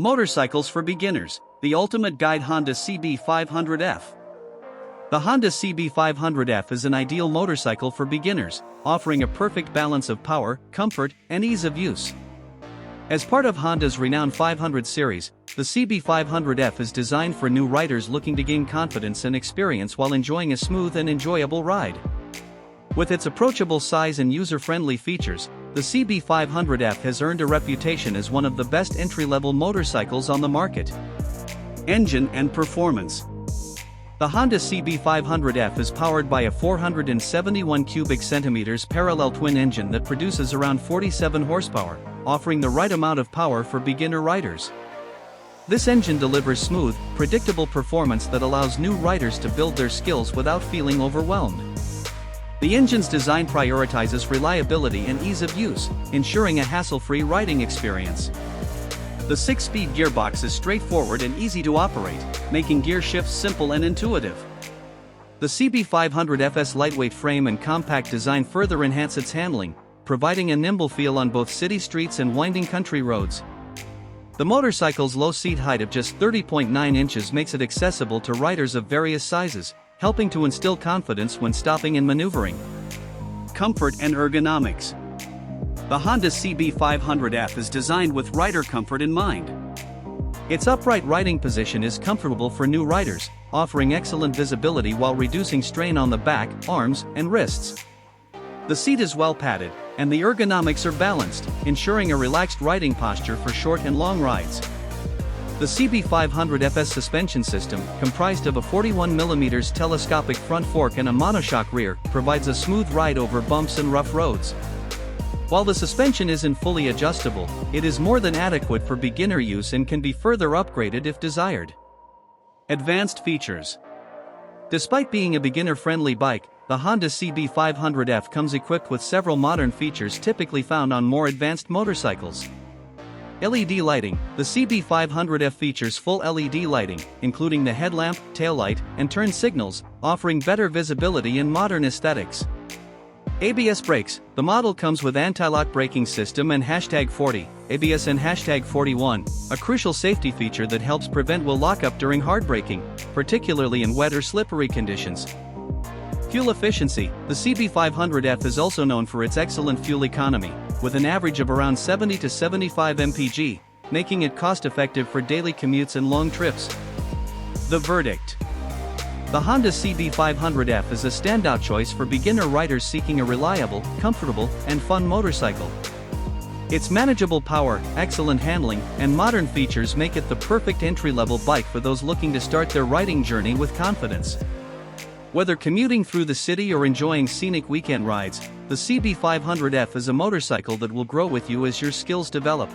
Motorcycles for beginners, the ultimate guide. Honda CB500F. The Honda CB500F is an ideal motorcycle for beginners, offering a perfect balance of power, comfort, and ease of use. As part of Honda's renowned 500 series, the CB500F is designed for new riders looking to gain confidence and experience while enjoying a smooth and enjoyable ride. With its approachable size and user-friendly features, the CB500F has earned a reputation as one of the best entry-level motorcycles on the market. Engine and performance. The Honda CB500F is powered by a 471 cubic centimeters parallel twin engine that produces around 47 horsepower, offering the right amount of power for beginner riders. This engine delivers smooth, predictable performance that allows new riders to build their skills without feeling overwhelmed. The engine's design prioritizes reliability and ease of use, ensuring a hassle-free riding experience. The 6-speed gearbox is straightforward and easy to operate, making gear shifts simple and intuitive. The CB500F's lightweight frame and compact design further enhance its handling, providing a nimble feel on both city streets and winding country roads. The motorcycle's low seat height of just 30.9 inches makes it accessible to riders of various sizes, helping to instill confidence when stopping and maneuvering. Comfort and ergonomics. The Honda CB500F is designed with rider comfort in mind. Its upright riding position is comfortable for new riders, offering excellent visibility while reducing strain on the back, arms, and wrists. The seat is well padded, and the ergonomics are balanced, ensuring a relaxed riding posture for short and long rides. The CB500F's suspension system, comprised of a 41mm telescopic front fork and a monoshock rear, provides a smooth ride over bumps and rough roads. While the suspension isn't fully adjustable, it is more than adequate for beginner use and can be further upgraded if desired. Advanced features. Despite being a beginner-friendly bike, the Honda CB500F comes equipped with several modern features typically found on more advanced motorcycles. LED lighting. The CB500F features full LED lighting, including the headlamp, taillight, and turn signals, offering better visibility and modern aesthetics. ABS brakes. The model comes with anti-lock braking system and #40 ABS and #41, a crucial safety feature that helps prevent wheel lockup during hard braking, particularly in wet or slippery conditions. Fuel efficiency. The CB500F is also known for its excellent fuel economy, with an average of around 70 to 75 mpg, making it cost-effective for daily commutes and long trips. The verdict. The Honda CB500F is a standout choice for beginner riders seeking a reliable, comfortable, and fun motorcycle. Its manageable power, excellent handling, and modern features make it the perfect entry-level bike for those looking to start their riding journey with confidence. Whether commuting through the city or enjoying scenic weekend rides, the CB500F is a motorcycle that will grow with you as your skills develop.